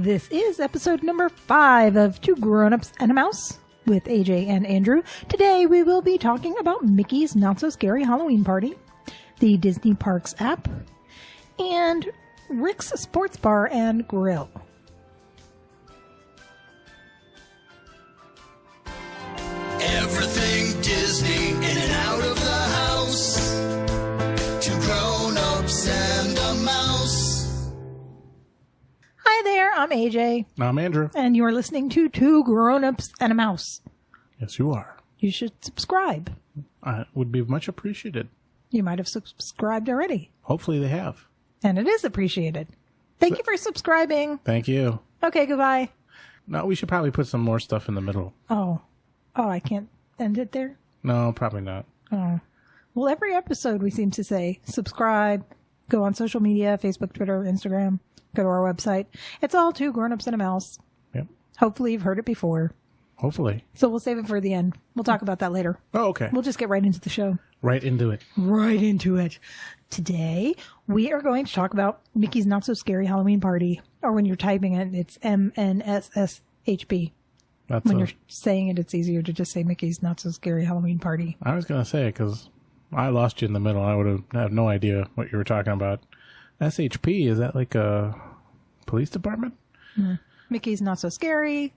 This is episode number 5 of Two Grown-Ups and a Mouse with AJ and Andrew. Today we will be talking about Mickey's Not So Scary Halloween Party, the Disney Parks app, and Rick's Sports Bar and Grill. Everything Disney in and out of the house. Two grown-ups and a mouse. Hi there, I'm AJ. I'm Andrew. And you're listening to Two Grown-Ups and a Mouse. Yes, you are. You should subscribe. Would be much appreciated. You might have subscribed already. Hopefully they have. And it is appreciated. Thank you for subscribing. Thank you. Okay, goodbye. No, we should probably put some more stuff in the middle. Oh, I can't end it there? No, probably not. Oh. Well, every episode we seem to say, subscribe, go on social media, Facebook, Twitter, Instagram, go to our website. It's all Two Grown-Ups and a Mouse. Yep. Hopefully you've heard it before. Hopefully. So we'll save it for the end. We'll talk about that later. Oh, okay. We'll just get right into the show. Right into it. Right into it. Today, we are going to talk about Mickey's Not So Scary Halloween Party. Or when you're typing it, it's MNSSHP. When you're saying it, it's easier to just say Mickey's Not So Scary Halloween Party. I was going to say, because I lost you in the middle. I would have no idea what you were talking about. SHP, is that like a police department? Mickey's Not So Scary,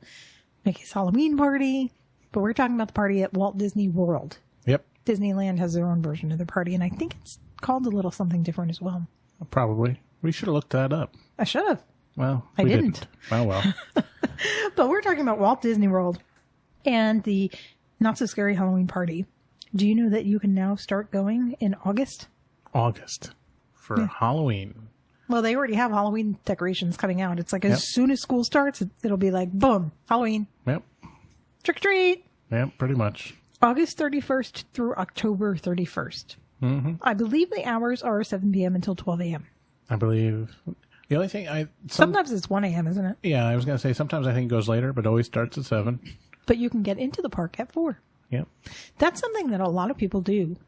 Mickey's Halloween Party. But we're talking about the party at Walt Disney World. Yep. Disneyland has their own version of the party, and I think it's called a little something different as well. Probably. We should have looked that up. I should have. Well, I we didn't. didn't. Oh, well. But we're talking about Walt Disney World and the Not So Scary Halloween Party. Do you know that you can now start going in August? August. For Halloween. Well, they already have Halloween decorations coming out. It's like as soon as school starts, it'll be like, boom, Halloween. Yep. Trick or treat. Yep, pretty much. August 31st through October 31st. Mm-hmm. I believe the hours are 7 p.m. until 12 a.m. I believe. The only thing sometimes it's 1 a.m., isn't it? Yeah, I was going to say sometimes I think it goes later, but always starts at 7. But you can get into the park at 4. Yep. That's something that a lot of people do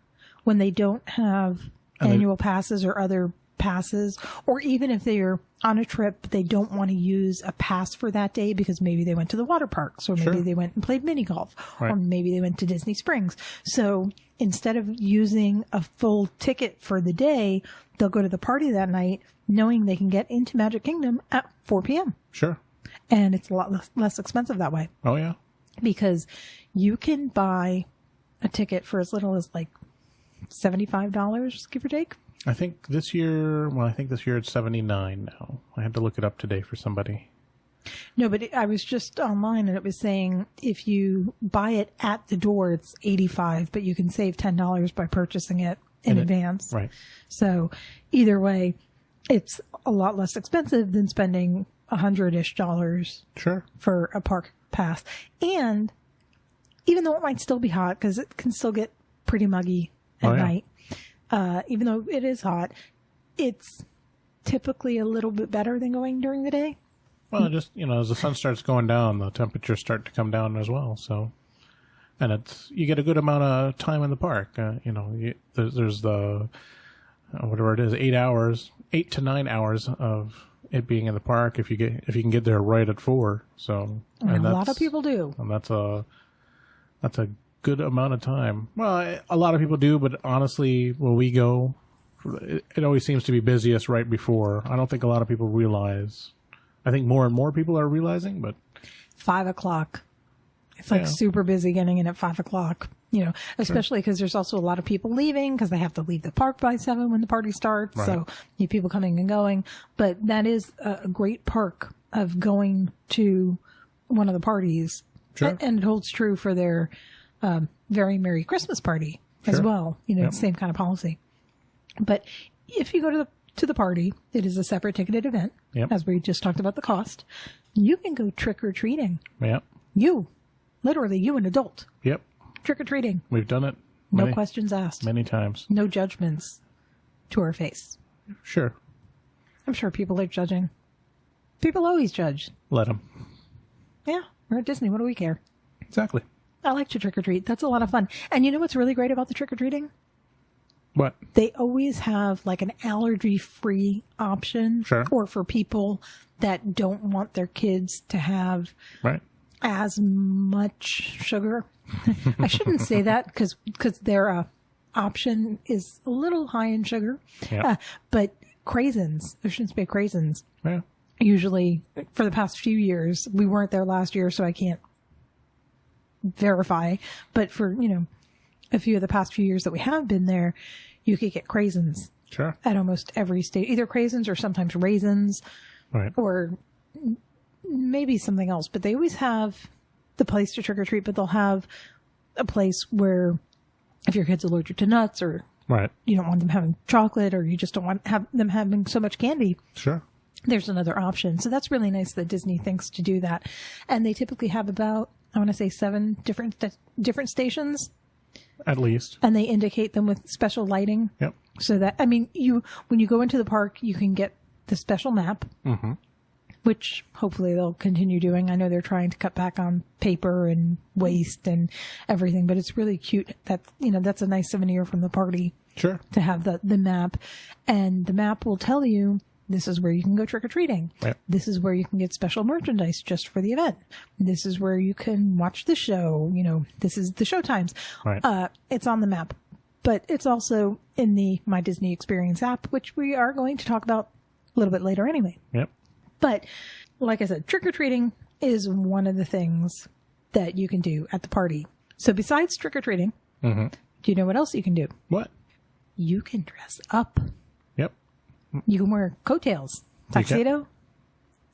when they don't have annual passes or other passes, or even if they're on a trip, but they don't want to use a pass for that day because maybe they went to the water parks, or maybe they went and played mini golf, or maybe they went to Disney Springs. So instead of using a full ticket for the day, they'll go to the party that night knowing they can get into Magic Kingdom at 4 p.m. Sure. And it's a lot less expensive that way. Oh, yeah. Because you can buy a ticket for as little as like $75, give or take. I think this year it's 79 now. I had to look it up today for somebody. No, but I was just online and it was saying if you buy it at the door, it's $85, but you can save $10 by purchasing it in advance. Right. So either way, it's a lot less expensive than spending $100-ish for a park pass. And even though it might still be hot, because it can still get pretty muggy at night, even though it is hot, it's typically a little bit better than going during the day. Well, just, as the sun starts going down, the temperatures start to come down as well. So, and you get a good amount of time in the park. There's the, whatever it is, 8 to 9 hours of it being in the park if you can get there right at 4. So, and a lot of people do. And that's a good amount of time. Well, a lot of people do, but honestly, when we go, it always seems to be busiest right before. I don't think a lot of people realize. I think more and more people are realizing, but 5 o'clock. It's like super busy getting in at 5 o'clock, especially because there's also a lot of people leaving because they have to leave the park by 7 when the party starts. Right. So you have people coming and going, but that is a great perk of going to one of the parties. Sure. And it holds true for their Very Merry Christmas party as well. Same kind of policy. But if you go to the party, it is a separate ticketed event, as we just talked about the cost. You can go trick-or-treating. Yep. Literally, you an adult. Yep. Trick-or-treating. We've done it. No questions asked. Many times. No judgments to our face. Sure. I'm sure people are judging. People always judge. Let them. Yeah. We're at Disney. What do we care? Exactly. I like to trick-or-treat. That's a lot of fun. And you know what's really great about the trick-or-treating? What? They always have like an allergy-free option. Sure. Or for people that don't want their kids to have Right. as much sugar. I shouldn't say that because their option is a little high in sugar. Yeah. But craisins, Ocean Spray craisins, Yeah. usually for the past few years, we weren't there last year, so I can't verify. But for, a few of the past few years that we have been there, you could get craisins Sure. at almost every state, either craisins or sometimes raisins Right. or maybe something else. But they always have the place to trick or treat, but they'll have a place where if your kid's allergic to nuts or Right. you don't want them having chocolate or you just don't want them having so much candy, Sure. there's another option. So that's really nice that Disney thinks to do that. And they typically have about, I want to say 7 different stations, At least. and they indicate them with special lighting. Yep. So that, when you go into the park, you can get the special map, which hopefully they'll continue doing. I know they're trying to cut back on paper and waste and everything, but it's really cute. That's a nice souvenir from the party Sure. to have the map. And the map will tell you, this is where you can go trick-or-treating. Yep. This is where you can get special merchandise just for the event. This is where you can watch the show. This is the show times. Right. It's on the map. But it's also in the My Disney Experience app, which we are going to talk about a little bit later anyway. Yep. But like I said, trick-or-treating is one of the things that you can do at the party. So besides trick-or-treating, do you know what else you can do? What? You can dress up. Yep. You can wear coattails, tuxedo.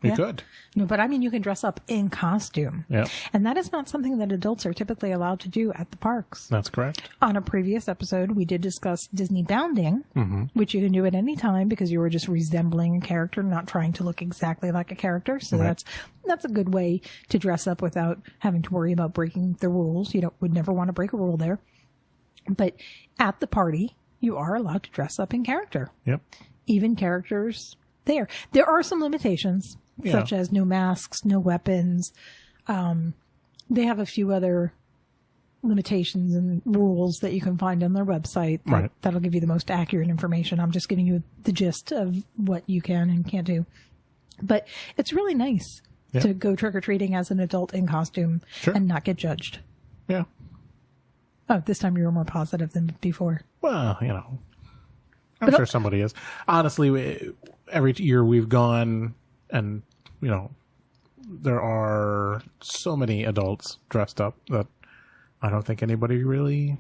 You Yeah. could. No, but I mean, you can dress up in costume. Yep. And that is not something that adults are typically allowed to do at the parks. That's correct. On a previous episode, we did discuss Disney bounding, which you can do at any time because you were just resembling a character, not trying to look exactly like a character. So Right. that's a good way to dress up without having to worry about breaking the rules. You would never want to break a rule there. But at the party, you are allowed to dress up in character, Yep. even characters there. There are some limitations, such as no masks, no weapons. They have a few other limitations and rules that you can find on their website. That'll give you the most accurate information. I'm just giving you the gist of what you can and can't do. But it's really nice to go trick-or-treating as an adult in costume and not get judged. Yeah. Oh, this time you were more positive than before. Well, I'm sure somebody is. Honestly, every year we've gone and, there are so many adults dressed up that I don't think anybody really...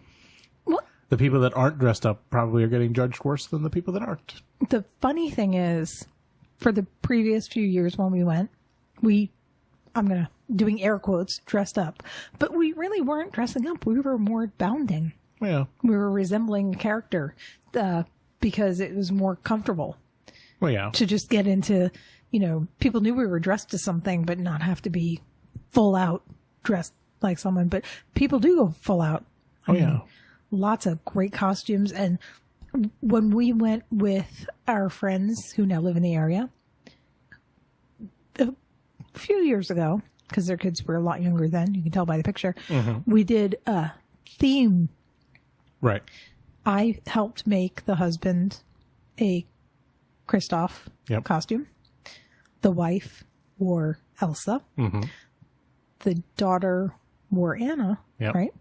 What? The people that aren't dressed up probably are getting judged worse than the people that aren't. The funny thing is, for the previous few years when we went, doing air quotes, dressed up. But we really weren't dressing up. We were more bounding. Yeah. We were resembling a character because it was more comfortable Well, yeah. to just get into, people knew we were dressed to something, but not have to be full out dressed like someone. But people do go full out. I mean, lots of great costumes. And when we went with our friends who now live in the area, a few years ago, because their kids were a lot younger then, you can tell by the picture, we did a theme. Right. I helped make the husband a Kristoff costume. The wife wore Elsa. The daughter wore Anna, right?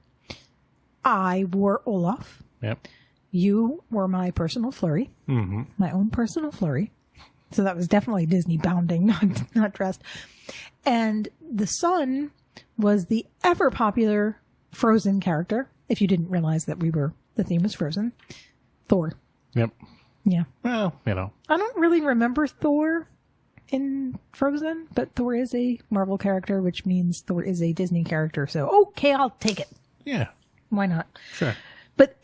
I wore Olaf. Yep. You were my personal flurry, my own personal flurry. So that was definitely Disney bounding, not dressed. And the son was the ever popular Frozen character. If you didn't realize that the theme was Frozen, Thor. Yep. Yeah. Well, I don't really remember Thor in Frozen, but Thor is a Marvel character, which means Thor is a Disney character. So, okay, I'll take it. Yeah. Why not? Sure. But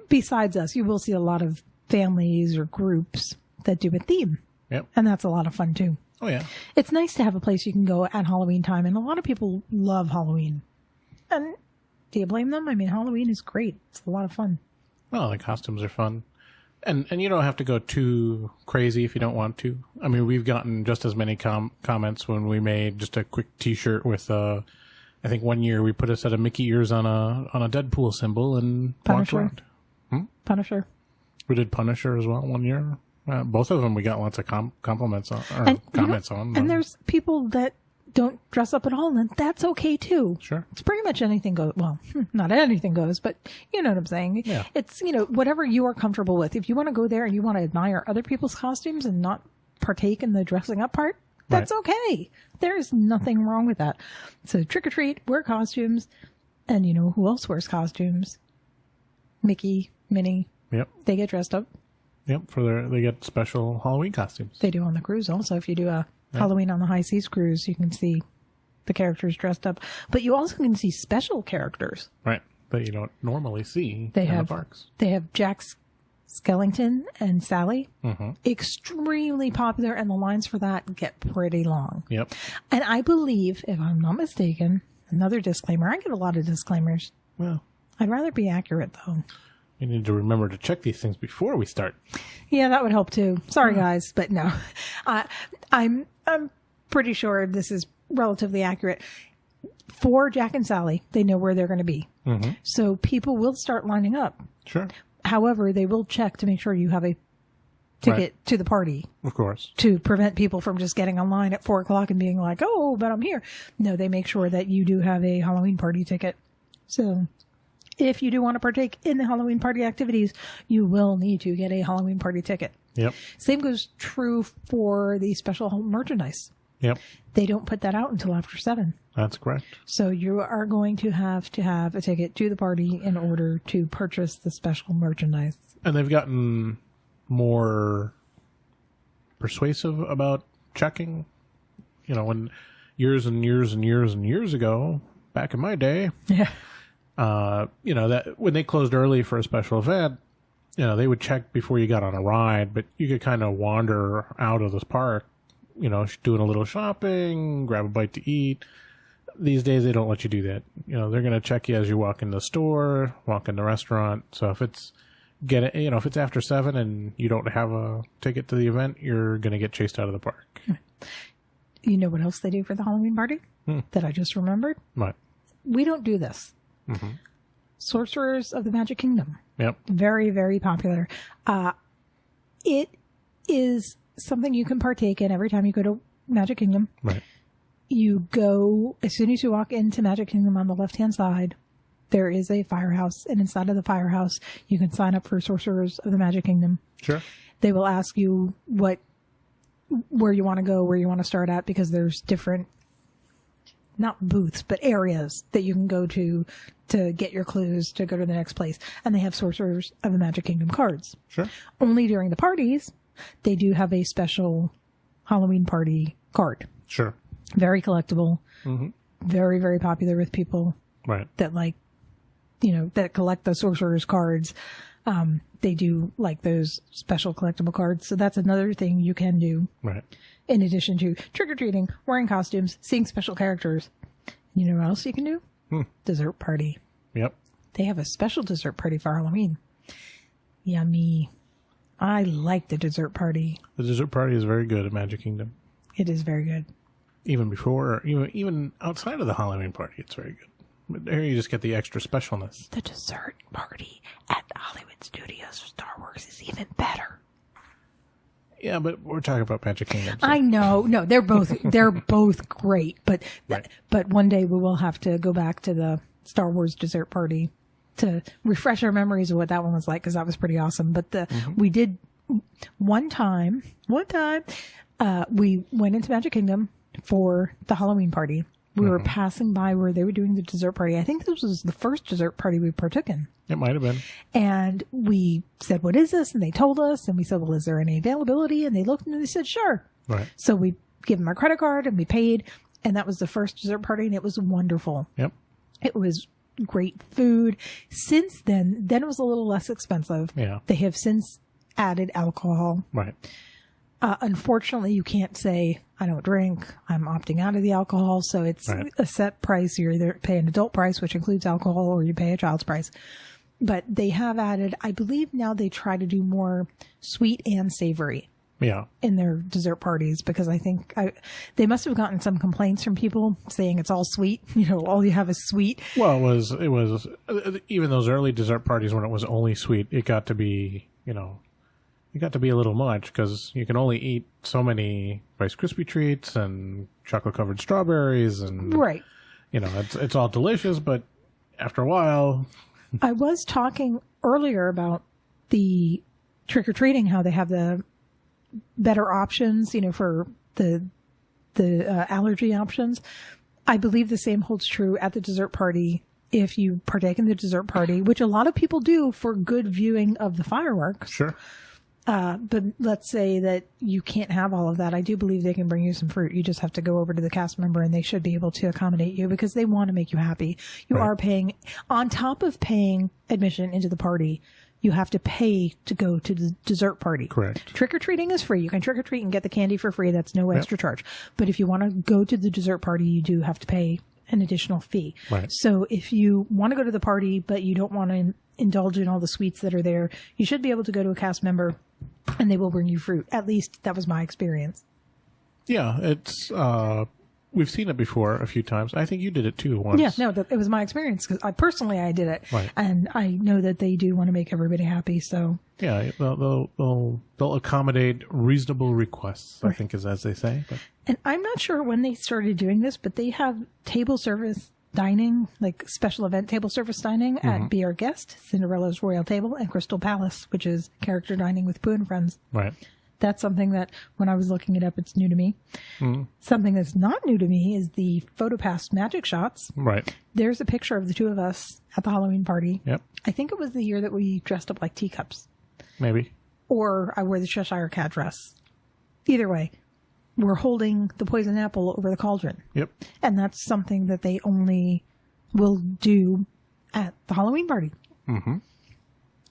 besides us, you will see a lot of families or groups that do a theme. Yep. And that's a lot of fun, too. Oh, yeah. It's nice to have a place you can go at Halloween time, and a lot of people love Halloween. And do you blame them? I mean, Halloween is great. It's a lot of fun. Well, the costumes are fun. And you don't have to go too crazy if you don't want to. I mean, we've gotten just as many comments when we made just a quick T-shirt with, I think one year we put a set of Mickey ears on a Deadpool symbol and Punisher. walked around. Punisher. We did Punisher as well one year. Both of them we got lots of compliments on, or And, comments on. And there's people that don't dress up at all, and that's okay too. Sure. It's pretty much anything goes. Well, not anything goes, but you know what I'm saying. Yeah. It's, whatever you are comfortable with. If you want to go there and you want to admire other people's costumes and not partake in the dressing up part, that's okay. There's nothing wrong with that. So trick or treat, wear costumes, and who else wears costumes? Mickey, Minnie. Yep. They get dressed up. Yep. They get special Halloween costumes. They do on the cruise also. If you do a Halloween on the High Seas cruise, you can see the characters dressed up. But you also can see special characters. Right. That you don't normally see in the parks. They have Jack Skellington and Sally. Mm-hmm. Extremely popular, and the lines for that get pretty long. Yep. And I believe, if I'm not mistaken, another disclaimer. I get a lot of disclaimers. Well, I'd rather be accurate, though. you need to remember to check these things before we start. Yeah, that would help too. Sorry, guys, but no. I'm pretty sure this is relatively accurate. For Jack and Sally, they know where they're going to be. Mm-hmm. So people will start lining up. Sure. However, they will check to make sure you have a ticket to the party. Of course. To prevent people from just getting online at 4:00 and being like, oh, but I'm here. No, they make sure that you do have a Halloween party ticket. So if you do want to partake in the Halloween party activities, you will need to get a Halloween party ticket. Yep. Same goes true for the special merchandise. Yep. They don't put that out until after 7. That's correct. So you are going to have a ticket to the party in order to purchase the special merchandise. And they've gotten more persuasive about checking. When years and years and years and years ago, back in my day, Yeah. that when they closed early for a special event, they would check before you got on a ride, but you could kind of wander out of this park, doing a little shopping, grab a bite to eat. These days, they don't let you do that. They're going to check you as you walk in the store, walk in the restaurant. So if it's if it's after 7 and you don't have a ticket to the event, you're going to get chased out of the park. You know what else they do for the Halloween party that I just remembered? What? We don't do this. Mm-hmm. Sorcerers of the Magic Kingdom. Yep. Very, very popular. It is something you can partake in every time you go to Magic Kingdom. Right. You go, as soon as you walk into Magic Kingdom on the left-hand side, there is a firehouse. And inside of the firehouse, you can sign up for Sorcerers of the Magic Kingdom. Sure. They will ask you where you want to go, where you want to start at, because there's different, not booths, but areas that you can go to get your clues to go to the next place. And they have Sorcerers of the Magic Kingdom cards. Sure. Only during the parties, they do have a special Halloween party card. Sure. Very collectible. Mm-hmm. Very, very popular with people that that collect the Sorcerer's cards. They do like those special collectible cards. So that's another thing you can do. Right. In addition to trick-or-treating, wearing costumes, seeing special characters. You know what else you can do? Dessert party. Yep. They have a special dessert party for Halloween. Yummy. I like the dessert party. The dessert party is very good at Magic Kingdom. It is very good. Even before, even outside of the Halloween party, it's very good. But there you just get the extra specialness. The dessert party at Hollywood Studios for Star Wars is even better. Yeah, but we're talking about Magic Kingdom. So. I know. No, they're both great. But but one day we will have to go back to the Star Wars dessert party to refresh our memories of what that one was like, because that was pretty awesome. But we did one time, we went into Magic Kingdom for the Halloween party. We were passing by where they were doing the dessert party. I think this was the first dessert party we partook in. It might have been. And we said, what is this? And they told us. And we said, well, is there any availability? And they looked and they said, sure. Right. So we gave them our credit card and we paid. And that was the first dessert party. And it was wonderful. Yep. It was great food. Since then it was a little less expensive. Yeah. They have since added alcohol. Right. Unfortunately, you can't say, I don't drink, I'm opting out of the alcohol. So it's a set price. You either pay an adult price, which includes alcohol, or you pay a child's price. But they have added, I believe now they try to do more sweet and savory. Yeah. In their dessert parties, because I think they must have gotten some complaints from people saying it's all sweet. All you have is sweet. Well, it was even those early dessert parties when it was only sweet, it got to be, it got to be a little much because you can only eat so many Rice Krispie treats and chocolate covered strawberries, and Right. you know, it's all delicious, but after a while, I was talking earlier about the trick or treating, how they have the better options, you know, for the allergy options. I believe the same holds true at the dessert party. If you partake in the dessert party, which a lot of people do for good viewing of the fireworks. sure. But let's say that you can't have all of that. I do believe they can bring you some fruit. You just have to go over to the cast member and they should be able to accommodate you because they want to make you happy. You Right. are paying, on top of paying admission into the party, you have to pay to go to the dessert party. Correct. Trick-or-treating is free. You can trick-or-treat and get the candy for free. That's no extra charge. But if you want to go to the dessert party, you do have to pay an additional fee. Right. So if you want to go to the party, but you don't want to indulge in all the sweets that are there, you should be able to go to a cast member and they will bring you fruit. At least that was my experience. Yeah, it's we've seen it before a few times. I think you did it too once. Yeah, no, it was my experience because I did it. Right. And I know that they do want to make everybody happy. So Yeah, they'll accommodate reasonable requests, I think is as they say. But And I'm not sure when they started doing this, but they have table service dining, like special event table service dining at Be Our Guest, Cinderella's Royal Table, and Crystal Palace, which is character dining with Pooh and Friends. right. That's something that when I was looking it up, it's new to me. Something that's not new to me is the PhotoPass magic shots. Right. There's a picture of the two of us at the Halloween party. Yep. I think it was the year that we dressed up like teacups. Maybe. Or I wore the Cheshire Cat dress. Either way, we're holding the poison apple over the cauldron. Yep. And that's something that they only will do at the Halloween party. Mm-hmm.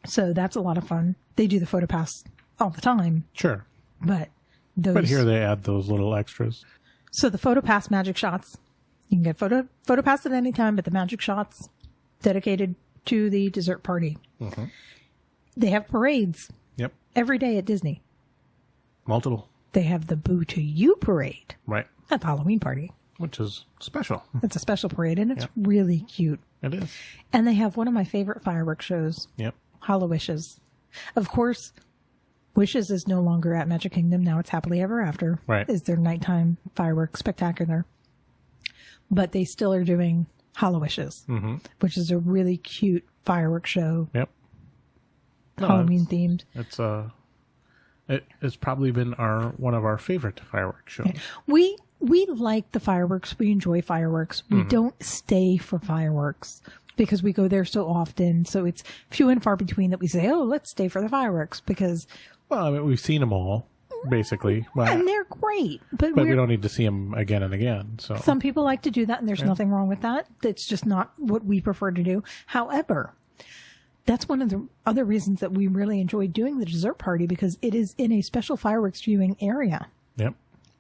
So that's a lot of fun. They do the PhotoPass all the time, Sure. but those... But here they add those little extras. So the PhotoPass magic shots, you can get PhotoPass at any time, but the magic shots dedicated to the dessert party. Mm-hmm. They have parades Yep. every day at Disney. Multiple. They have the Boo to You parade Right. at the Halloween party. Which is special. It's a special parade, and it's really cute. It is. And they have one of my favorite fireworks shows, Yep. Hollow Wishes. Of course, Wishes is no longer at Magic Kingdom. Now it's Happily Ever After. Right. Is their nighttime fireworks spectacular. But they still are doing Hollow Wishes, which is a really cute fireworks show, Yep. No, Halloween themed. It's probably been one of our favorite fireworks shows. We like the fireworks. We enjoy fireworks. We don't stay for fireworks because we go there so often. So it's few and far between that we say, oh, let's stay for the fireworks because... Well, I mean, we've seen them all, basically. Well, and they're great. But we don't need to see them again and again. So some people like to do that, and there's nothing wrong with that. It's just not what we prefer to do. However, that's one of the other reasons that we really enjoy doing the dessert party because it is in a special fireworks viewing area. Yep.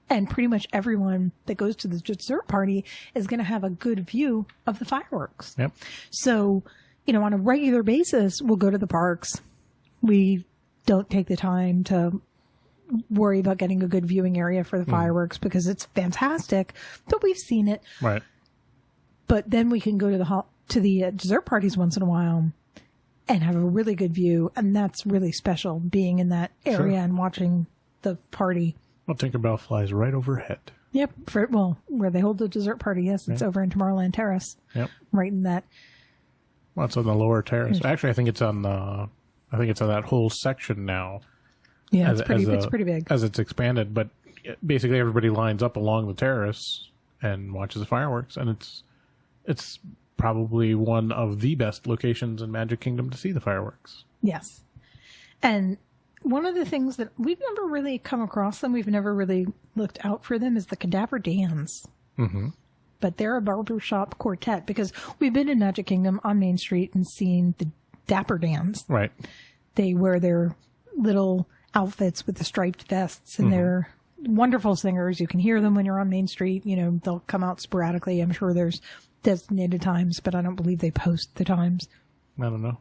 And pretty much everyone that goes to the dessert party is going to have a good view of the fireworks. Yep. So, on a regular basis, we'll go to the parks. We don't take the time to worry about getting a good viewing area for the fireworks because it's fantastic, but we've seen it. Right. But then we can go to the dessert parties once in a while and have a really good view, and that's really special, being in that area and watching the party. Well, Tinkerbell flies right overhead. Yep. Where they hold the dessert party, yes, it's over in Tomorrowland Terrace. Yep. Right in that. Well, it's on the lower terrace. Actually, I think it's on that whole section now. Yeah, it's pretty big. As it's expanded, but basically everybody lines up along the terrace and watches the fireworks, and it's probably one of the best locations in Magic Kingdom to see the fireworks. Yes. And one of the things that we've never really come across them, we've never really looked out for them, is the Cadaver Dans. Mm-hmm. But they're a barbershop quartet because we've been in Magic Kingdom on Main Street and seen the Dapper Dans. Right. They wear their little outfits with the striped vests, and they're wonderful singers. You can hear them when you're on Main Street. They'll come out sporadically. I'm sure there's designated times, but I don't believe they post the times. I don't know.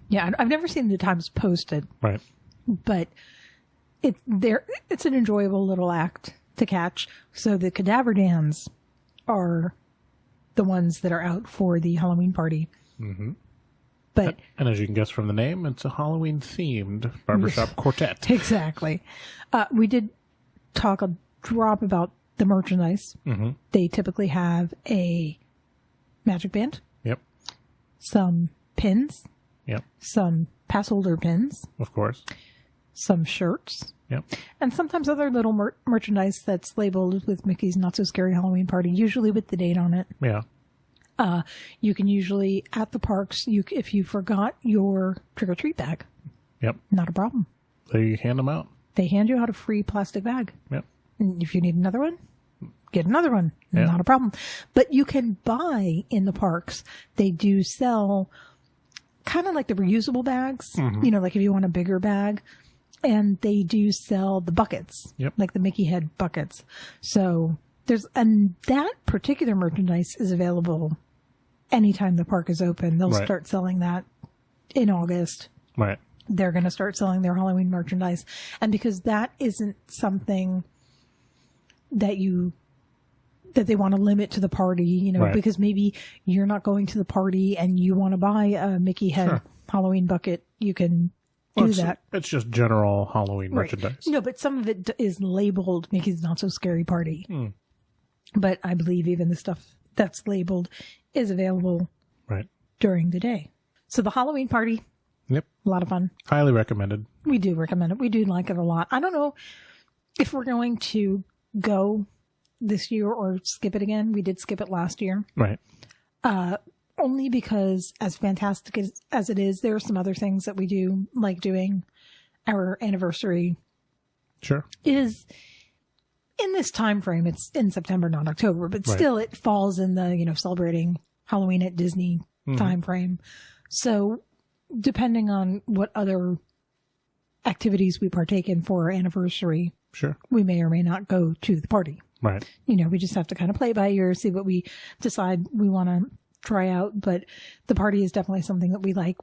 Yeah, I've never seen the times posted. Right. But it's an enjoyable little act to catch. So the Cadaver Dans are the ones that are out for the Halloween party. Mm-hmm. But and as you can guess from the name, it's a Halloween-themed barbershop quartet. exactly. We did talk a drop about the merchandise. Mm-hmm. They typically have a magic band, Yep. some pins, Yep. some pass holder pins, Of course. some shirts, Yep. and sometimes other little merchandise that's labeled with Mickey's Not So Scary Halloween Party, usually with the date on it. Yeah. You can usually, at the parks, if you forgot your trick-or-treat bag, Yep. not a problem. They hand them out. They hand you out a free plastic bag. Yep. And if you need another one, get another one. Yeah. Not a problem. But you can buy in the parks. They do sell kind of like the reusable bags, Mm-hmm. you know, like if you want a bigger bag. And they do sell the buckets, Yep. like the Mickey head buckets. So and that particular merchandise is available anytime the park is open. They'll Right. start selling that in August. Right. They're going to start selling their Halloween merchandise. And because that isn't something that they want to limit to the party, you know, Right. because maybe you're not going to the party and you want to buy a Mickey head Sure. Halloween bucket, you can Well, do it's, that. It's just general Halloween merchandise. No, but some of it is labeled Mickey's Not So Scary Party. But I believe even the stuff that's labeled is available Right. during the day. So the Halloween party, Yep. a lot of fun. Highly recommended. We do recommend it. We do like it a lot. I don't know if we're going to go this year or skip it again. We did skip it last year. Right. Only because as fantastic as it is, there are some other things that we do, like doing our anniversary Sure. is in this time frame. It's in September, not October, but Right. still it falls in the, you know, celebrating Halloween at Disney time frame. So depending on what other activities we partake in for our anniversary, Sure. we may or may not go to the party. Right. You know, we just have to kind of play by ear, see what we decide we want to try out. But the party is definitely something that we like.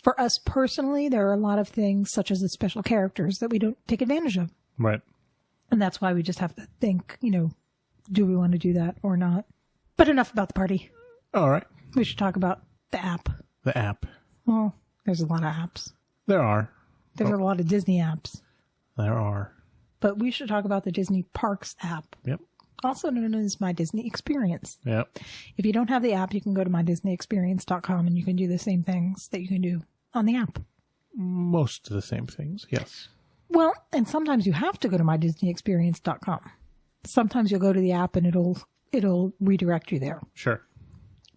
For us personally, there are a lot of things such as the special characters that we don't take advantage of. Right. And that's why we just have to think, you know, do we want to do that or not? But enough about the party. All right. We should talk about the app. The app. Well, there's a lot of apps. There are. There's a lot of Disney apps. There are. But we should talk about the Disney Parks app, Yep. also known as My Disney Experience. Yep. If you don't have the app, you can go to mydisneyexperience.com and you can do the same things that you can do on the app. Most of the same things. Yes. Well, and sometimes you have to go to mydisneyexperience.com. Sometimes you'll go to the app and it'll redirect you there. Sure.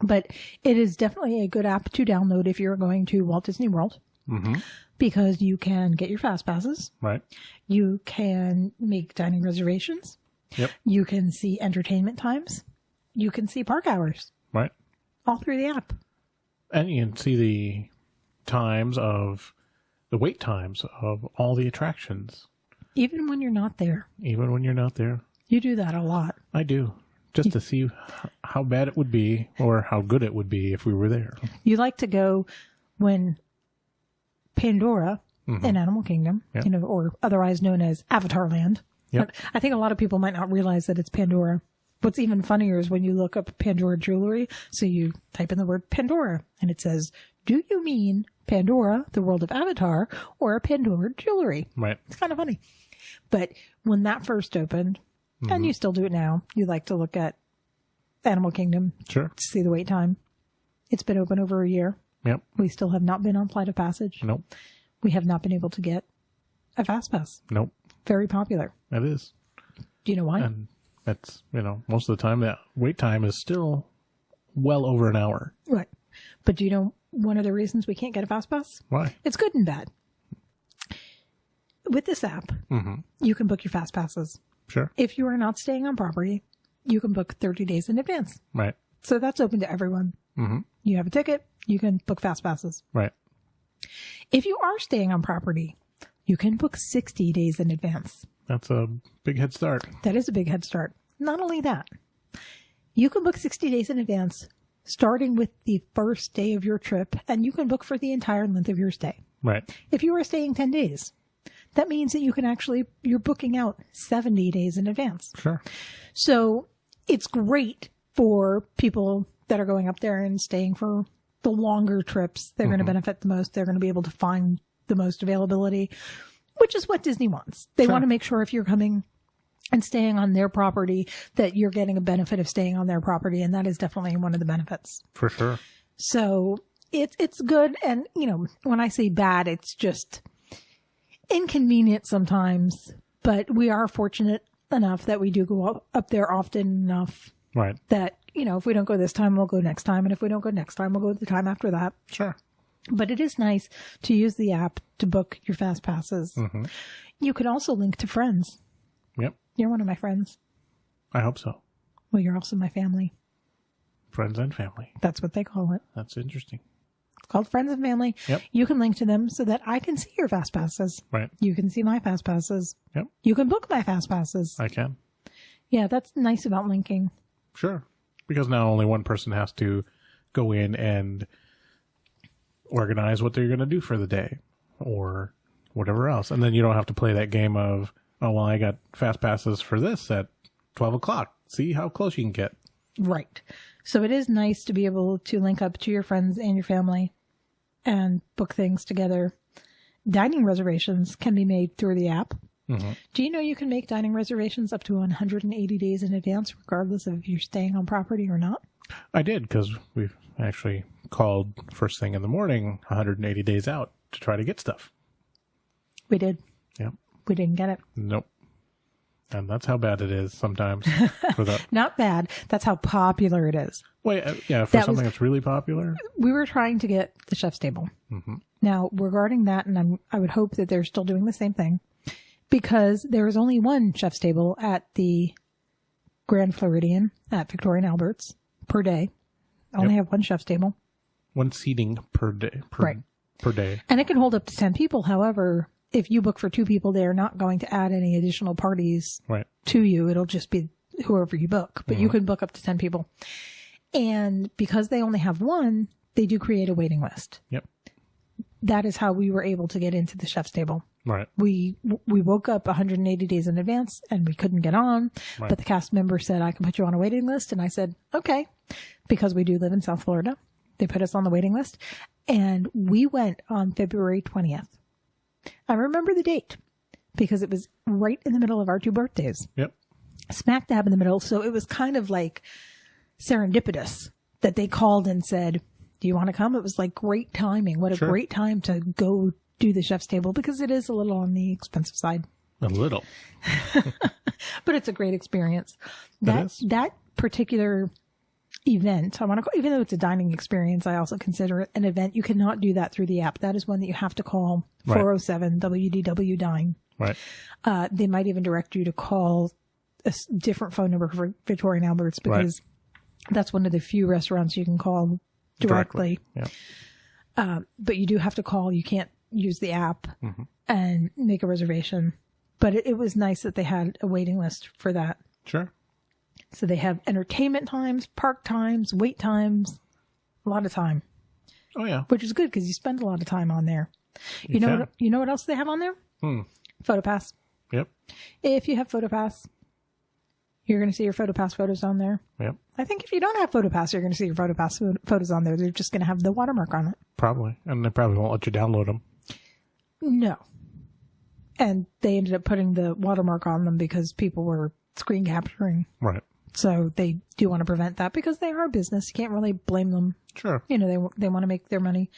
But it is definitely a good app to download if you're going to Walt Disney World. Mm-hmm. Because you can get your fast passes. Right. You can make dining reservations. Yep. You can see entertainment times. You can see park hours. Right. All through the app. And you can see the wait times of all the attractions. Even when you're not there. Even when you're not there. You do that a lot. I do. Just to see how bad it would be or how good it would be if we were there. You like to go when Pandora in Animal Kingdom, Yep. you know, or otherwise known as Avatar Land. Yep. I think a lot of people might not realize that it's Pandora. What's even funnier is when you look up Pandora jewelry. So you type in the word Pandora and it says, do you mean Pandora, the world of Avatar, or Pandora jewelry? Right. It's kind of funny. But when that first opened, and you still do it now, you like to look at Animal Kingdom Sure. to see the wait time. It's been open over a year. Yep. We still have not been on Flight of Passage. Nope. We have not been able to get a Fast Pass. Nope. Very popular. It is. Do you know why? And that's, most of the time that wait time is still well over an hour. Right. But do you know one of the reasons we can't get a Fast Pass? Why? It's good and bad. With this app, you can book your Fast Passes. Sure. If you are not staying on property, you can book 30 days in advance. Right. So that's open to everyone. Mm-hmm. You have a ticket, you can book Fast Passes. Right. If you are staying on property, you can book 60 days in advance. That's a big head start. That is a big head start. Not only that, you can book 60 days in advance, starting with the first day of your trip, and you can book for the entire length of your stay. Right. If you are staying 10 days, that means that you can you're booking out 70 days in advance. Sure. So it's great for people that are going up there and staying for the longer trips, they're going to benefit the most. They're going to be able to find the most availability, which is what Disney wants. They want to make sure if you're coming and staying on their property that you're getting a benefit of staying on their property. And that is definitely one of the benefits. For sure. So it's good. And, you know, when I say bad, it's just inconvenient sometimes, but we are fortunate enough that we do go up there often enough. Right. That, you know, if we don't go this time, we'll go next time. And if we don't go next time, we'll go the time after that. Sure. But it is nice to use the app to book your fast passes. Mm-hmm. You can also link to friends. Yep. You're one of my friends. I hope so. Well, you're also my family. Friends and family. That's what they call it. That's interesting. It's called Friends and Family. Yep. You can link to them so that I can see your fast passes. Right. You can see my fast passes. Yep. You can book my fast passes. I can. Yeah, that's nice about linking. Sure. Because now only one person has to go in and organize what they're going to do for the day or whatever else. And then you don't have to play that game of, oh, well, I got fast passes for this at 12 o'clock. See how close you can get. Right. So it is nice to be able to link up to your friends and your family and book things together. Dining reservations can be made through the app. Mm-hmm. Do you know you can make dining reservations up to 180 days in advance, regardless of if you're staying on property or not? I did, because we've actually called first thing in the morning 180 days out to try to get stuff. We did. Yep. We didn't get it. Nope. And that's how bad it is sometimes. For the Not bad. That's how popular it is. wait, yeah, for something that's really popular. We were trying to get the chef's table. Mm-hmm. Now, regarding that, and I would hope that they're still doing the same thing, because there is only one chef's table at the Grand Floridian at Victoria and Albert's per day. Only have one chef's table. One seating per day. Per day. And it can hold up to 10 people. However, if you book for 2 people, they're not going to add any additional parties Right. to you. It'll just be whoever you book. But you can book up to 10 people. And because they only have one, they do create a waiting list. Yep. That is how we were able to get into the chef's table. Right. We woke up 180 days in advance and we couldn't get on, Right. but the cast member said, I can put you on a waiting list. And I said, okay, because we do live in South Florida. They put us on the waiting list and we went on February 20th. I remember the date because it was right in the middle of our 2 birthdays, Yep. smack dab in the middle. So it was kind of like serendipitous that they called and said, do you want to come? It was like great timing. What a Sure. great time to go do the chef's table because it is a little on the expensive side, A little. but it's a great experience. is. That particular event, I want to call, even though it's a dining experience, I also consider it an event. You cannot do that through the app. That is one that you have to call Right. 407 WDW Dine. Right. They might even direct you to call a different phone number for Victoria and Albert's because that's one of the few restaurants you can call directly. Yeah. But you do have to call. You can't use the app and make a reservation. But it was nice that they had a waiting list for that. Sure. So they have entertainment times, park times, wait times, a lot of time, Oh, yeah. which is good because you spend a lot of time on there. You can. know what else they have on there? PhotoPass. Yep. If you have PhotoPass, you're going to see your PhotoPass photos on there. Yep. I think if you don't have PhotoPass, you're going to see your PhotoPass photos on there. They're just going to have the watermark on it. Probably. And they probably won't let you download them. No. And they ended up putting the watermark on them because people were screen capturing. Right. So they do want to prevent that because they are a business. You can't really blame them. Sure. You know, they want to make their money.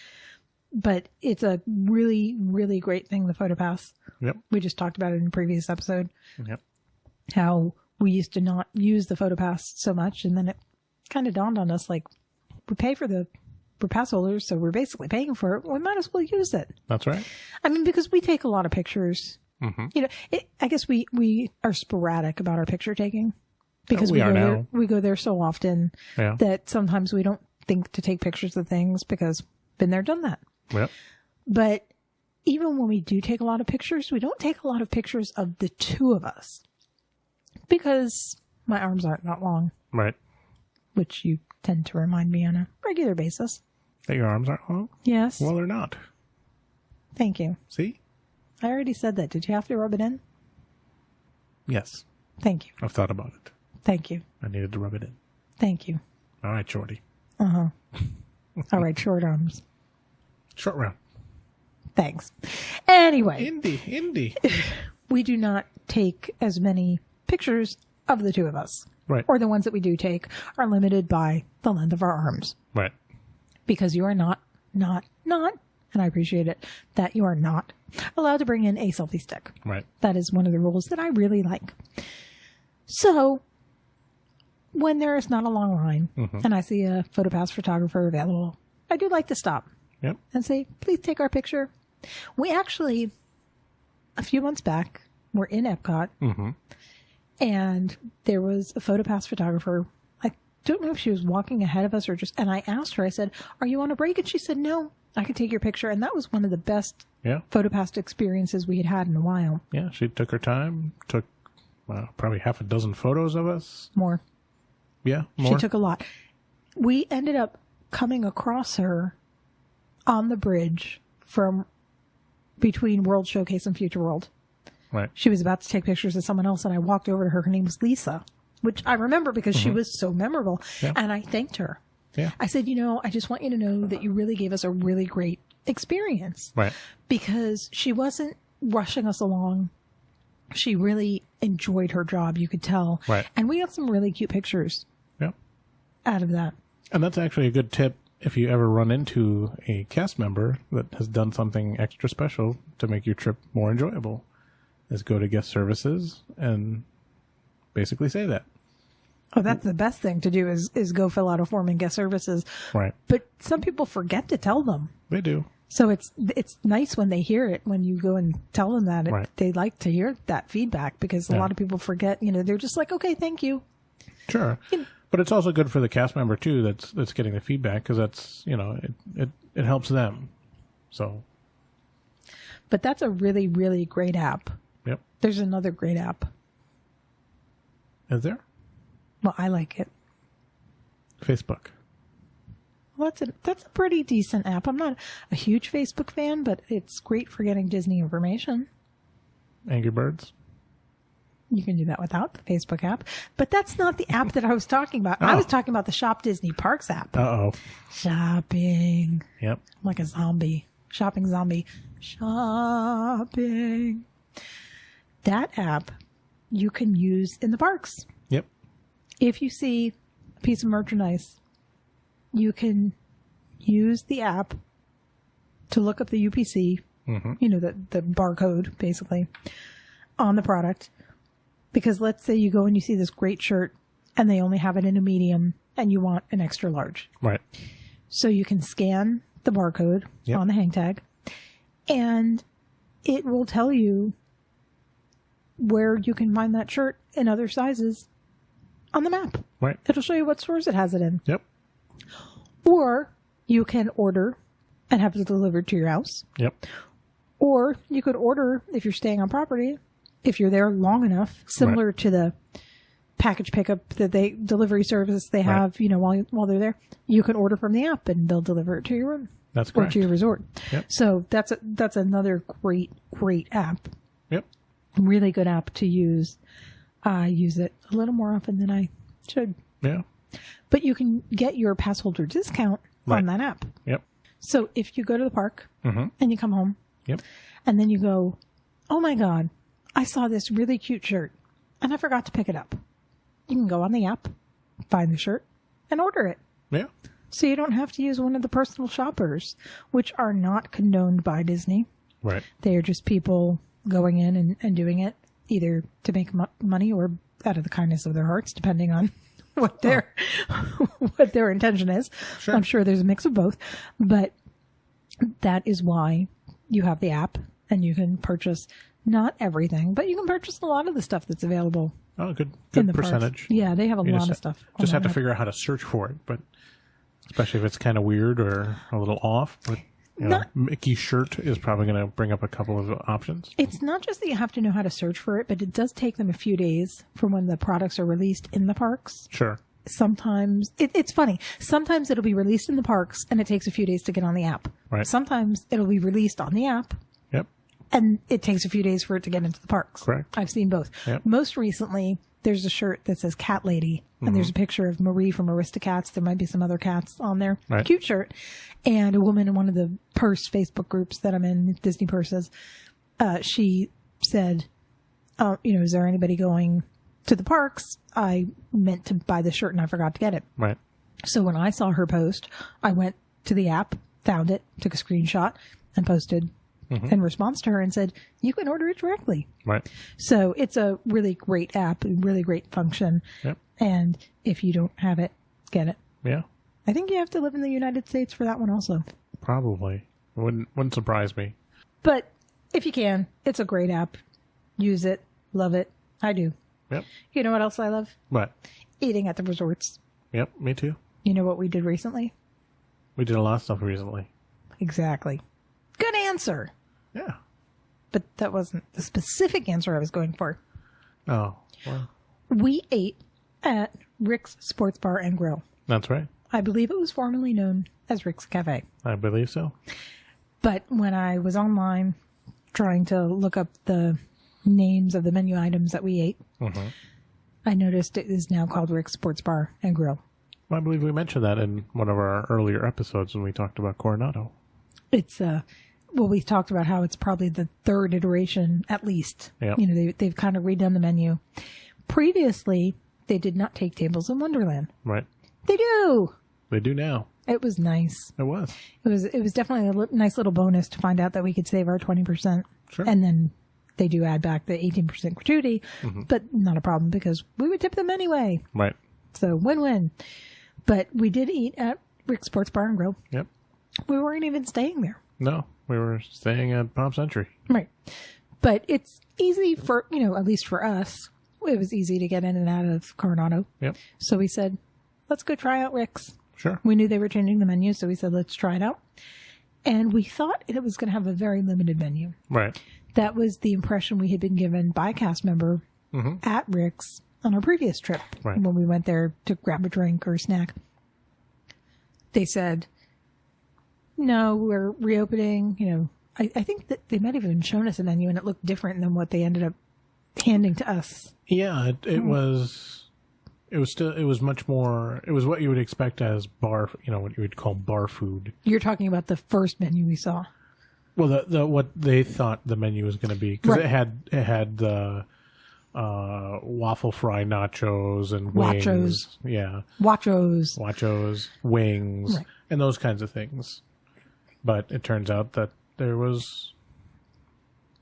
But it's a really, really great thing, the PhotoPass. Yep. We just talked about it in a previous episode. Yep. How we used to not use the PhotoPass so much. And then it kind of dawned on us, like, we're pass holders, so we're basically paying for it. We might as well use it. That's right. I mean, because we take a lot of pictures. You know, I guess we are sporadic about our picture taking because We are now. we go there so often Yeah. that sometimes we don't think to take pictures of things because been there, done that. Yep. But even when we do take a lot of pictures, we don't take a lot of pictures of the 2 of us because my arms aren't that long, Right. which you tend to remind me on a regular basis. That your arms aren't long? Yes. Well, they're not. Thank you. See? I already said that. Did you have to rub it in? Yes. Thank you. I've thought about it. Thank you. I needed to rub it in. Thank you. All right, Shorty. Uh-huh. All right, short arms. Short round. Thanks. Anyway, Indy. we do not take as many pictures of the two of us. Right. Or the ones that we do take are limited by the length of our arms. Right. Because you are not, and I appreciate it, that you are not allowed to bring in a selfie stick. Right. That is one of the rules that I really like. So, when there is not a long line, and I see a PhotoPass photographer available, I do like to stop. Yep. And say, please take our picture. We actually, a few months back, were in Epcot, and there was a PhotoPass photographer. I don't know if she was walking ahead of us or just, and I asked her, I said, are you on a break? And she said, no, I can take your picture. And that was one of the best PhotoPass experiences we had had in a while. Yeah, she took her time, took probably half a dozen photos of us. More. Yeah, more. She took a lot. We ended up coming across her on the bridge from between World Showcase and Future World. Right. She was about to take pictures of someone else, and I walked over to her. Her name was Lisa, which I remember because she was so memorable. Yeah. And I thanked her. Yeah. I said, I just want you to know that you really gave us a really great experience. Right. Because she wasn't rushing us along. She really enjoyed her job, you could tell. Right. And we got some really cute pictures out of that. And that's actually a good tip if you ever run into a cast member that has done something extra special to make your trip more enjoyable, is go to guest services and basically say that. Oh, that's the best thing to do is go fill out a form in guest services. Right. But some people forget to tell them. They do. So it's nice when they hear it, when you go and tell them that. Right. They like to hear that feedback because a lot of people forget, they're just like, okay, thank you. Sure. But it's also good for the cast member too that's getting the feedback, because that's, it helps them. So. But that's a really, really great app. Yep. There's another great app. Is there? Well, I like it. Facebook. Well, that's a pretty decent app. I'm not a huge Facebook fan, but it's great for getting Disney information. Angry Birds. You can do that without the Facebook app. But that's not the app that I was talking about. I was talking about the Shop Disney Parks app. Uh-oh. Shopping. Yep. Like a zombie. Shopping zombie. Shopping. That app you can use in the parks. Yep. If you see a piece of merchandise, you can use the app to look up the UPC, the barcode, basically, on the product. Because let's say you go and you see this great shirt and they only have it in a medium and you want an extra large. Right. So you can scan the barcode on the hang tag and it will tell you where you can find that shirt in other sizes on the map. Right. It'll show you what stores it has it in. Yep. Or you can order and have it delivered to your house. Yep. Or you could order, if you're staying on property, if you're there long enough, similar to the package pickup delivery service they have, while they're there, you can order from the app and they'll deliver it to your room. That's or correct. to your resort. Yep. So that's another great app. Yep. Really good app to use. I use it a little more often than I should. Yeah. But you can get your pass holder discount on that app. Yep. So if you go to the park and you come home and then you go, oh my God, I saw this really cute shirt and I forgot to pick it up. You can go on the app, find the shirt, and order it. Yeah. So you don't have to use one of the personal shoppers, which are not condoned by Disney. Right. They are just people going in and doing it either to make money or out of the kindness of their hearts, depending on what their intention is. Sure. I'm sure there's a mix of both, but that is why you have the app and you can purchase not everything, but you can purchase a lot of the stuff that's available. Oh, good in the percentage. Parks. Yeah, they have a lot of stuff. Just have to figure out how to search for it, but especially if it's kind of weird or a little off. But Mickey shirt is probably going to bring up a couple of options. It's not just that you have to know how to search for it, but it does take them a few days from when the products are released in the parks. Sure. Sometimes it's funny. Sometimes it'll be released in the parks and it takes a few days to get on the app. Right. Sometimes it'll be released on the app. Yep. And it takes a few days for it to get into the parks. Correct. I've seen both. Yep. Most recently, there's a shirt that says Cat Lady, and there's a picture of Marie from Aristocats. There might be some other cats on there. Right. Cute shirt. And a woman in one of the purse Facebook groups that I'm in, Disney Purses, she said, is there anybody going to the parks? I meant to buy the shirt and I forgot to get it. Right. So when I saw her post, I went to the app, found it, took a screenshot, and posted in response to her and said, you can order it directly. Right. So it's a really great app, really great function. Yep. And if you don't have it, get it. Yeah. I think you have to live in the United States for that one also. Probably. Wouldn't surprise me. But if you can, it's a great app. Use it. Love it. I do. Yep. You know what else I love? What? Eating at the resorts. Yep, me too. You know what we did recently? We did a lot of stuff recently. Exactly. Good answer. Yeah. But that wasn't the specific answer I was going for. Oh, well. We ate at Rick's Sports Bar and Grill. That's right. I believe it was formerly known as Rick's Cafe. I believe so. But when I was online trying to look up the names of the menu items that we ate, I noticed it is now called Rick's Sports Bar and Grill. Well, I believe we mentioned that in one of our earlier episodes when we talked about Coronodo. It's, we talked about how it's probably the third iteration, at least. Yep. They've kind of redone the menu. Previously, they did not take tables in Wonderland. Right. They do. They do now. It was nice. It was. It was definitely a nice little bonus to find out that we could save our 20%. Sure. And then they do add back the 18% gratuity, but not a problem because we would tip them anyway. Right. So win-win. But we did eat at Rick's Sports Bar and Grill. Yep. We weren't even staying there. No, we were staying at Palm Century. Right. But it's easy for, at least for us, it was easy to get in and out of Coronodo. Yep. So we said, let's go try out Rick's. Sure. We knew they were changing the menu, so we said, let's try it out. And we thought it was going to have a very limited menu. Right. That was the impression we had been given by a cast member at Rick's on our previous trip when we went there to grab a drink or a snack. They said, no, we're reopening. I think that they might have even shown us a menu and it looked different than what they ended up handing to us. Yeah, it was much more, it was what you would expect as bar, what you would call bar food. You're talking about the first menu we saw. Well, the what they thought the menu was going to be, because it had the waffle fry nachos and wings. Wachos. Yeah. Wachos, wings, right. And those kinds of things. But it turns out that there was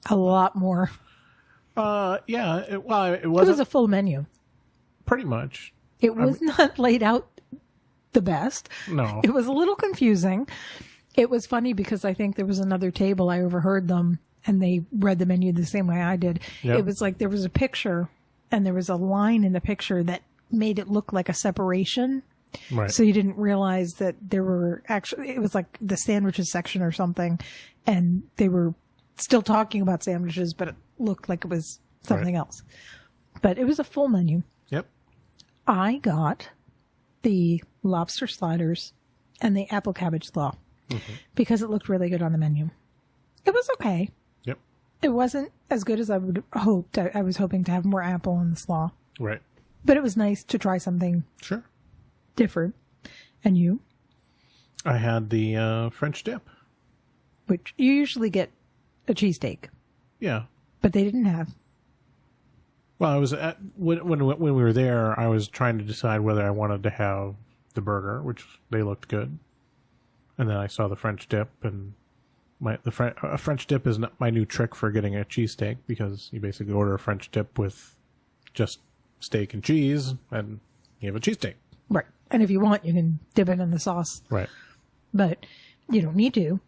a lot more. Yeah. It wasn't. It was a full menu. Pretty much. It was not laid out the best. No. It was a little confusing. It was funny because I think there was another table. I overheard them and they read the menu the same way I did. Yep. It was like there was a picture and there was a line in the picture that made it look like a separation. Right. So you didn't realize that there were actually, it was like the sandwiches section or something. And they were still talking about sandwiches, but it looked like it was something else. But it was a full menu. Yep. I got the lobster sliders and the apple cabbage slaw because it looked really good on the menu. It was okay. Yep. It wasn't as good as I would have hoped. I was hoping to have more apple in the slaw. Right. But it was nice to try something Sure. different. And you? I had the French dip. Which you usually get a cheesesteak. Yeah. But they didn't have. Well, I was when we were there, I was trying to decide whether I wanted to have the burger, which they looked good, and then I saw the French dip, and a French dip is not my new trick for getting a cheesesteak, because you basically order a French dip with just steak and cheese, and you have a cheesesteak. Right. And if you want, you can dip it in the sauce. Right. But you don't need to.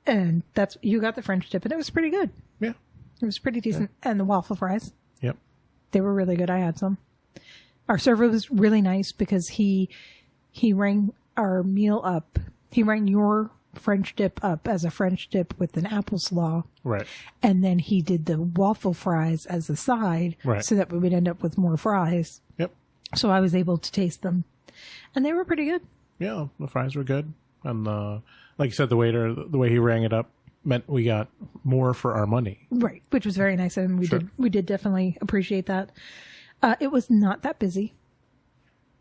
And you got the French dip, and it was pretty good. Yeah. It was pretty decent. Yeah. And the waffle fries. Yep. They were really good. I had some. Our server was really nice because he rang our meal up. He rang your French dip up as a French dip with an apple slaw. Right. And then he did the waffle fries as a side. Right. So that we would end up with more fries. Yep. So I was able to taste them. And they were pretty good. Yeah, the fries were good. And like you said, the way he rang it up meant we got more for our money. Right, which was very nice of him. We did definitely appreciate that. It was not that busy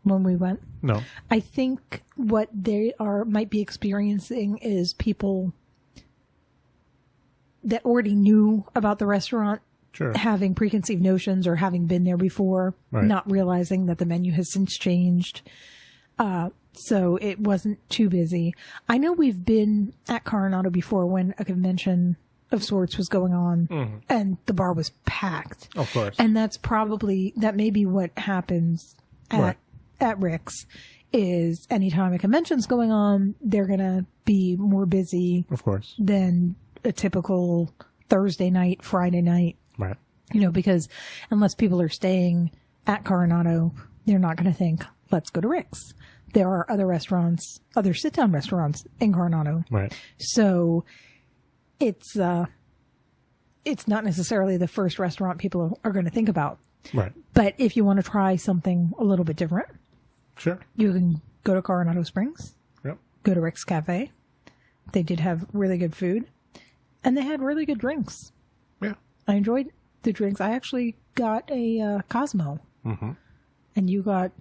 when we went. No. I think what they might be experiencing is people that already knew about the restaurant Sure. having preconceived notions or having been there before, Right. not realizing that the menu has since changed. So it wasn't too busy. I know we've been at Coronodo before when a convention of sorts was going on and the bar was packed. Of course. And that may be what happens Right. at Rick's is anytime a convention's going on, they're going to be more busy Of course. than a typical Thursday night, Friday night. Right. Because unless people are staying at Coronodo, they're not going to think, let's go to Rick's. There are other restaurants, other sit-down restaurants in Coronodo. Right. So it's not necessarily the first restaurant people are going to think about. Right. But if you want to try something a little bit different, Sure. you can go to Coronado Springs, Yep. go to Rick's Cafe. They did have really good food, and they had really good drinks. Yeah. I enjoyed the drinks. I actually got a Cosmo, and you got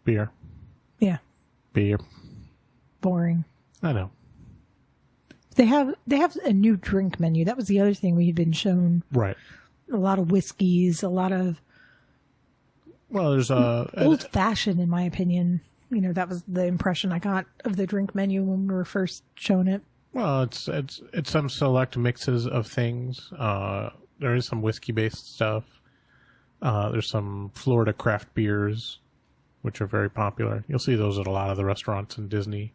Beer. Beer. boring. I know. They have a new drink menu. That was the other thing we had been shown. Right. A lot of whiskeys, a lot of Well, there's old fashioned, in my opinion. That was the impression I got of the drink menu when we were first shown it. well, it's some select mixes of things. There is some whiskey based stuff. There's some Florida craft beers, which are very popular. You'll see those at a lot of the restaurants in Disney.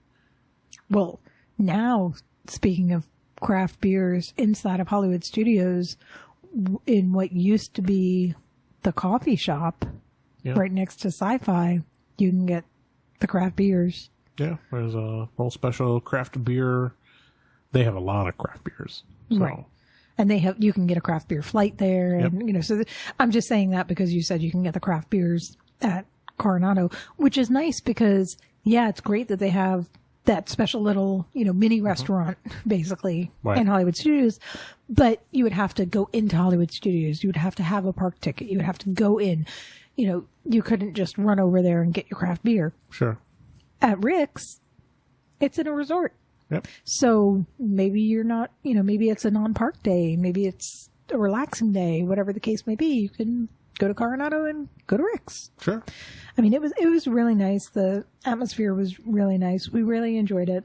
Well, now, speaking of craft beers, inside of Hollywood Studios, in what used to be the coffee shop, Yeah. right next to Sci-Fi, you can get the craft beers. Yeah, there's a whole special craft beer. They have a lot of craft beers. So. Right. And you can get a craft beer flight there. Yep. And, so I'm just saying that because you said you can get the craft beers at Coronado, which is nice because, yeah, it's great that they have that special little, mini restaurant, basically, Right. in Hollywood Studios. But you would have to go into Hollywood Studios. You would have to have a park ticket. You would have to go in. You couldn't just run over there and get your craft beer. Sure. At Rick's, it's in a resort. Yep. So maybe you're not, maybe it's a non-park day. Maybe it's a relaxing day, whatever the case may be. You can go to Coronado and go to Rick's. Sure. I mean, it was really nice. The atmosphere was really nice. We really enjoyed it.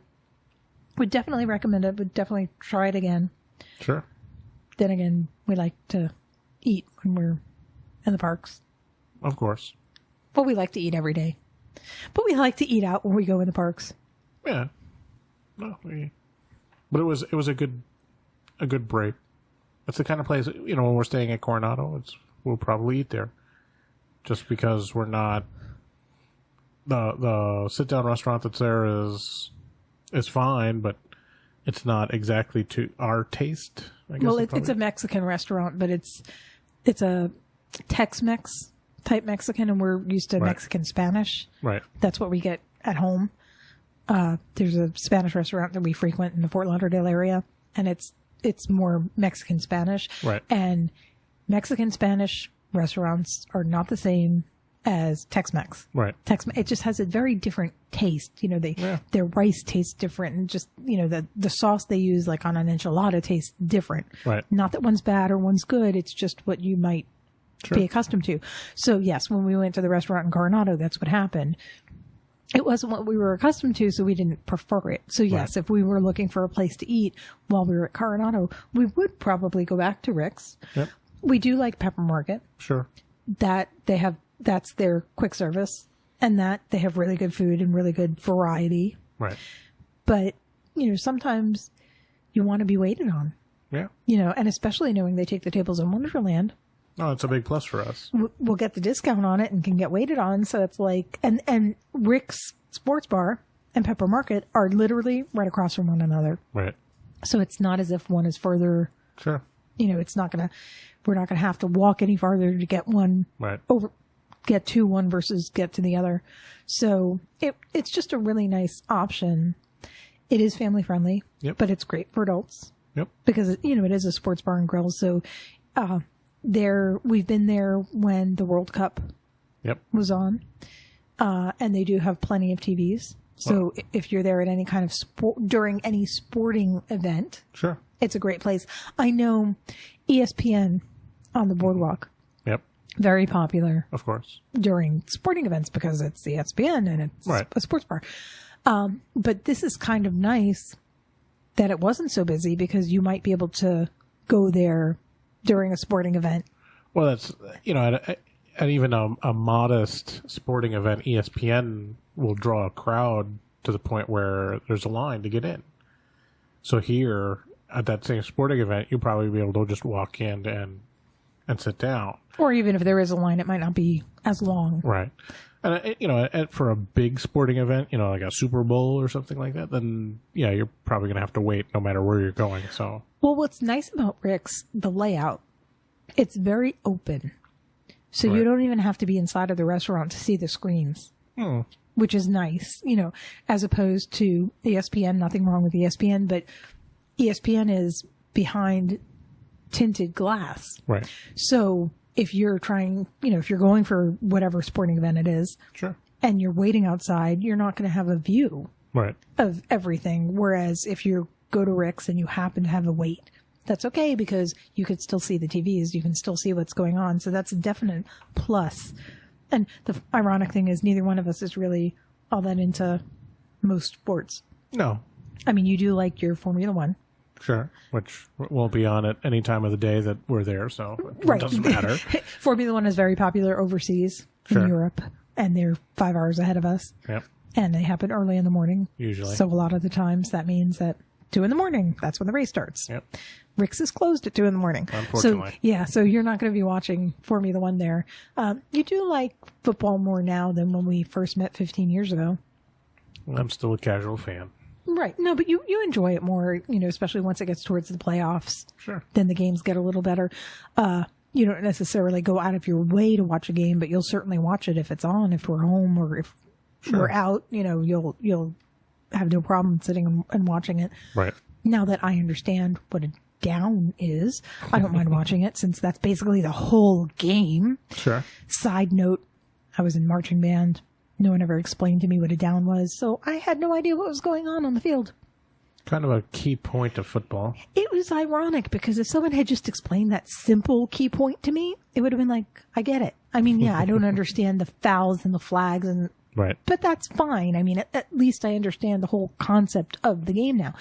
Would definitely recommend it. Would definitely try it again. Sure. Then again, we like to eat when we're in the parks. Of course. Well, we like to eat every day. But we like to eat out when we go in the parks. Yeah. No, but it was a good break. It's the kind of place, when we're staying at Coronado, we'll probably eat there. Just because we're not the sit down restaurant that's there is fine, but it's not exactly to our taste. I guess Well, it's a Mexican restaurant, but it's a Tex-Mex type Mexican, and we're used to Right. Mexican Spanish. right. That's what we get at home. There's a Spanish restaurant that we frequent in the Fort Lauderdale area, and it's more Mexican Spanish. Right. And Mexican Spanish restaurants are not the same as Tex-Mex. Right. It just has a very different taste. Their rice tastes different, and just the sauce they use, like on an enchilada, tastes different. Right. Not that one's bad or one's good. It's just what you might be accustomed to. So yes, when we went to the restaurant in Coronado, that's what happened. It wasn't what we were accustomed to, so we didn't prefer it. So yes, if we were looking for a place to eat while we were at Coronado, we would probably go back to Rick's. Yep. We do like Pepper Market. Sure. That's their quick service, and that they have really good food and really good variety. Right. But, sometimes you want to be waited on, Yeah. and especially knowing they take the tables in Wonderland. No, it's a big plus for us. We'll get the discount on it and can get waited on. So it's like, and Rick's Sports Bar and Pepper Market are literally right across from one another. Right. So it's not as if one is further, Sure. we're not going to have to walk any farther to get one Right. get to one versus get to the other. So it's just a really nice option. It is family friendly, Yep. but it's great for adults Yep. because, it is a sports bar and grill. So, we've been there when the World Cup was on. And they do have plenty of TVs. So if you're there at any kind of during any sporting event, sure, it's a great place. I know ESPN on the boardwalk. Yep. Very popular. Of course. During sporting events because it's ESPN and it's a sports bar. But this is kind of nice that it wasn't so busy because you might be able to go there during a sporting event. Well, that's, at even a modest sporting event, ESPN will draw a crowd to the point where there's a line to get in. So here, at that same sporting event, you'll probably be able to just walk in and sit down. Or even if there is a line, it might not be as long. Right. And, for a big sporting event, like a Super Bowl or something like that, then, yeah, you're probably going to have to wait no matter where you're going. So. Well, what's nice about Rick's, the layout, it's very open. So you don't even have to be inside of the restaurant to see the screens, which is nice, as opposed to ESPN. Nothing wrong with ESPN, but ESPN is behind tinted glass. Right. So if you're trying, if you're going for whatever sporting event it is, sure, and you're waiting outside, you're not going to have a view of everything. Whereas if you go to Rick's and you happen to have a wait, that's okay because you can still see the TVs. You can still see what's going on. So that's a definite plus. And the ironic thing is neither one of us is really all that into most sports. No. I mean, you do like your Formula One. Sure, which won't be on at any time of the day that we're there, so it doesn't matter. Formula One is very popular overseas in Europe, and they're 5 hours ahead of us. Yep. And they happen early in the morning. Usually. So a lot of the times that means that 2 a.m, that's when the race starts. Yep. Rick's is closed at 2 a.m. Unfortunately. So you're not going to be watching Formula One there. You do like football more now than when we first met 15 years ago. I'm still a casual fan. Right. No, but you enjoy it more, especially once it gets towards the playoffs. Sure. Then the games get a little better. You don't necessarily go out of your way to watch a game, but you'll certainly watch it if it's on, if we're home or if we're out, you'll have no problem sitting and watching it. Right. Now that I understand what a down is, I don't mind watching it since that's basically the whole game. Sure. Side note, I was in marching band. No one ever explained to me what a down was, so I had no idea what was going on the field. Kind of a key point of football. It was ironic because if someone had just explained that simple key point to me, it would have been like, I get it. I mean, yeah, I don't understand the fouls and the flags, but that's fine. I mean, at least I understand the whole concept of the game now.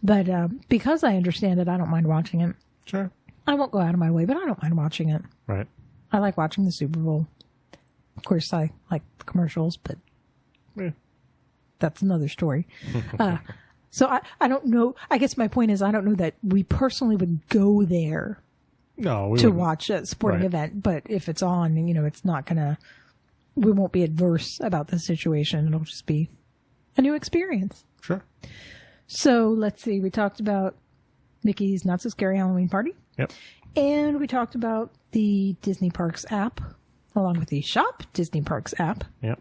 But because I understand it, I don't mind watching it. Sure. I won't go out of my way, but I don't mind watching it. Right. I like watching the Super Bowl. Of course, I like the commercials, but that's another story. So I don't know. I guess my point is I don't know that we personally would go there to watch a sporting event. But if it's on, it's not going to, we won't be adverse about the situation. It'll just be a new experience. Sure. So let's see. We talked about Mickey's Not So Scary Halloween Party. Yep. And we talked about the Disney Parks app, along with the Shop Disney Parks app. Yep.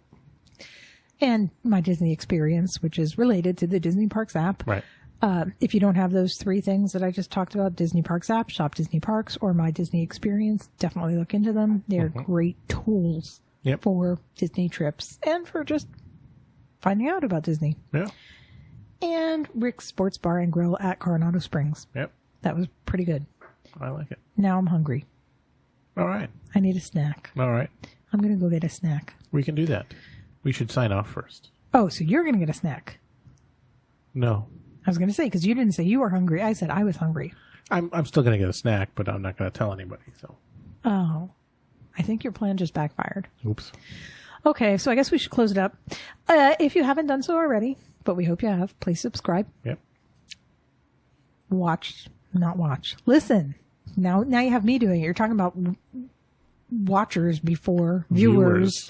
And my Disney experience, which is related to the Disney Parks app. Right. If you don't have those 3 things that I just talked about, Disney Parks app, Shop Disney Parks, or my Disney experience, definitely look into them. They're great tools for Disney trips and for just finding out about Disney. Yeah. And Rick's Sports Bar and Grill at Coronado Springs. Yep. That was pretty good. I like it. Now I'm hungry. All right. I need a snack. All right. I'm going to go get a snack. We can do that. We should sign off first. Oh, so you're going to get a snack? No. I was going to say, because you didn't say you were hungry. I said I was hungry. I'm still going to get a snack, but I'm not going to tell anybody. So. Oh. I think your plan just backfired. Oops. Okay, so I guess we should close it up. If you haven't done so already, but we hope you have, please subscribe. Yep. Listen. Now you have me doing it. You're talking about watchers before viewers.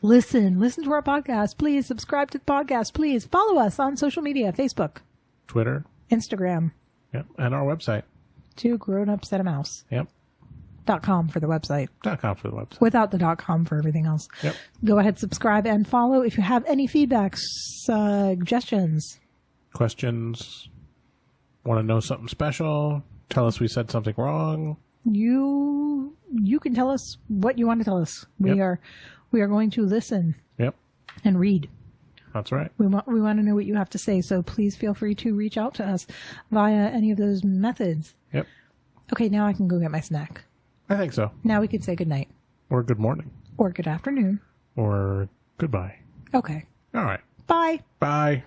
Listen to our podcast. Please subscribe to the podcast. Please follow us on social media, Facebook, Twitter, Instagram. Yep. And our website. 2 Grown Ups at a Mouse. Yep. .com for the website. .com for the website. Without the .com for everything else. Yep. Go ahead, subscribe, and follow. If you have any feedback, suggestions, questions, want to know something special, tell us we said something wrong. you can tell us what you want to tell us. We are going to listen. Yep. And read. That's right. We want to know what you have to say. So please feel free to reach out to us via any of those methods. Yep. Okay, now I can go get my snack. I think so. Now we can say good night. Or good morning. Or good afternoon. Or goodbye. Okay. All right. Bye. Bye.